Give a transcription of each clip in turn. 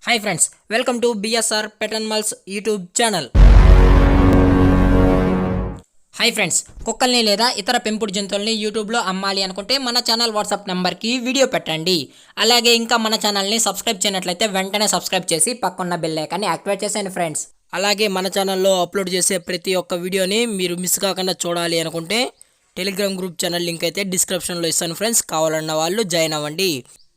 Hi friends, welcome to BSR pet animals YouTube channel. Hi friends, కుక్కల్ని లేదా ఇతర పెంపుడు జంతువుల్ని యూట్యూబ్లో అమ్మాలి అనుకుంటే మన ఛానల్ వాట్సాప్ నెంబర్కి వీడియో పెట్టండి. అలాగే ఇంకా మన ఛానల్ని సబ్స్క్రైబ్ చేయనట్లయితే వెంటనే సబ్స్క్రైబ్ చేసి పక్కన్న బెల్ ఐకాన్ని యాక్టివేట్ చేసేయండి ఫ్రెండ్స్. అలాగే మన ఛానల్లో అప్లోడ్ చేసే ప్రతి ఒక్క వీడియోని మీరు మిస్ కాకుండా చూడాలి అనుకుంటే టెలిగ్రామ్ గ్రూప్ ఛానల్ లింక్ అయితే డిస్క్రిప్షన్లో ఇస్తాను ఫ్రెండ్స్. కావాలన్న వాళ్ళు జాయిన్ అవ్వండి.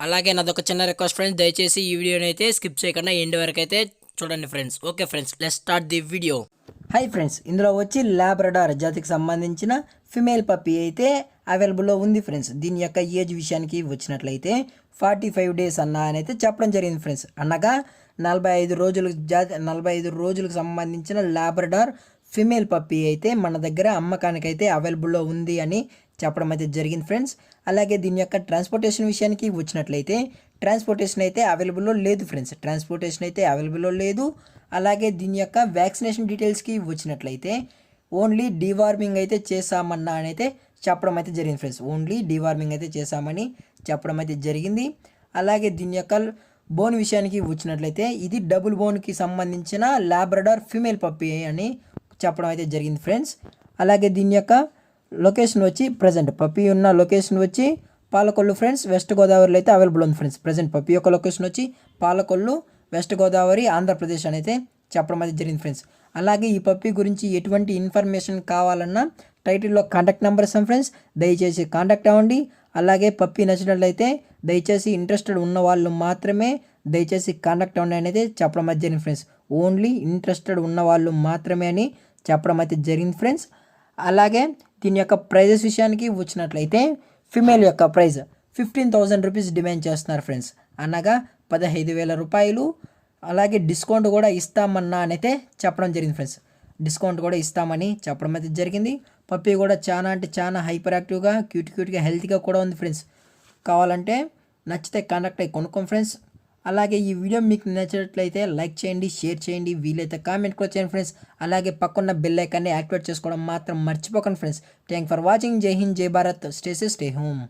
అలాగే నాదొక చిన్న రిక్వెస్ట్ ఫ్రెండ్స్, దయచేసి ఈ వీడియోని అయితే స్కిప్ చేయకుండా ఎండ్ వరకు అయితే చూడండి friends. Okay friends, let's start the video. Hi friends, ఇందులో వచ్చి లాబ్రడార్ జాతికి సంబంధించిన ఫిమేల్ పప్పీ అయితే అవైలబుల్లో ఉంది ఫ్రెండ్స్. దీని యొక్క ఏజ్ విషయానికి వచ్చినట్లయితే 45 డేస్ అని అయితే చెప్పడం జరిగింది ఫ్రెండ్స్. అనగా 45 రోజులకు సంబంధించిన లాబ్రడార్ ఫిమేల్ పప్పీ అయితే మన దగ్గర అమ్మకానికి అయితే అవైలబుల్లో ఉంది అని చెప్పడం అయితే జరిగింది ఫ్రెండ్స్. అలాగే దీని యొక్క ట్రాన్స్పోర్టేషన్ విషయానికి వచ్చినట్లయితే ట్రాన్స్పోర్టేషన్ అయితే అవైలబుల్లో లేదు ఫ్రెండ్స్. ట్రాన్స్పోర్టేషన్ అయితే అవైలబుల్లో లేదు. అలాగే దీని యొక్క వ్యాక్సినేషన్ డీటెయిల్స్కి వచ్చినట్లయితే ఓన్లీ డీవార్మింగ్ అయితే చేసామన్నా అని అయితే చెప్పడం అయితే జరిగింది ఫ్రెండ్స్. ఓన్లీ డీవార్మింగ్ అయితే చేసామని చెప్పడం అయితే జరిగింది. అలాగే దీని యొక్క బోన్ విషయానికి వచ్చినట్లయితే ఇది డబుల్ బోన్కి సంబంధించిన లాబ్రడార్ ఫీమేల్ పప్పీ అని చెప్పడం అయితే జరిగింది ఫ్రెండ్స్. అలాగే దీని యొక్క లొకేషన్ వచ్చి ప్రజెంట్ పప్పీ ఉన్న లొకేషన్ వచ్చి పాలకొల్లు ఫ్రెండ్స్, వెస్ట్ గోదావరిలో అయితే అవైలబుల్ ఉంది ఫ్రెండ్స్. ప్రజెంట్ పప్పీ యొక్క లొకేషన్ వచ్చి పాలకొల్లు, వెస్ట్ గోదావరి, ఆంధ్రప్రదేశ్ అని అయితే చెప్పడం అయితే జరిగింది ఫ్రెండ్స్. అలాగే ఈ పప్పీ గురించి ఎటువంటి ఇన్ఫర్మేషన్ కావాలన్నా టైటిల్లో కాంటాక్ట్ నెంబర్ ఇస్తాం ఫ్రెండ్స్, దయచేసి కాంటాక్ట్ అవ్వండి. అలాగే పప్పీ నచ్చినట్లయితే దయచేసి ఇంట్రెస్టెడ్ ఉన్న వాళ్ళు మాత్రమే దయచేసి కాంటాక్ట్ అవ్వండి అనేది చెప్పడం అయితే జరిగింది ఫ్రెండ్స్. ఓన్లీ ఇంట్రెస్టెడ్ ఉన్న వాళ్ళు మాత్రమే అని చెప్పడం అయితే జరిగింది ఫ్రెండ్స్. అలాగే దీని యొక్క ప్రైజెస్ విషయానికి వచ్చినట్లయితే ఫిమేల్ యొక్క ప్రైజ్ 15,000 రూపీస్ డిమాండ్ చేస్తున్నారు ఫ్రెండ్స్. అనగా 15,000 రూపాయలు. అలాగే డిస్కౌంట్ కూడా ఇస్తామన్నా అని అయితే చెప్పడం జరిగింది ఫ్రెండ్స్. డిస్కౌంట్ కూడా ఇస్తామని చెప్పడం అయితే జరిగింది. పప్పీ కూడా చాలా అంటే చాలా హైపర్ యాక్టివ్గా, క్యూట్గా, హెల్తీగా కూడా ఉంది ఫ్రెండ్స్. కావాలంటే నచ్చితే కాంటాక్ట్ అయ్యి కొనుక్కోండి ఫ్రెండ్స్. అలాగే ఈ వీడియో మీకు నచ్చినట్లయితే లైక్ చేయండి, షేర్ చేయండి, వీలైతే కామెంట్ కూడా చేయండి ఫ్రెండ్స్. అలాగే పక్కన్న బెల్ ఐకాన్ని యాక్టివేట్ చేసుకోవడం మాత్రం మర్చిపోకండి ఫ్రెండ్స్. Thank for watching. జై హింద్, జై Bharat, stay safe, stay home.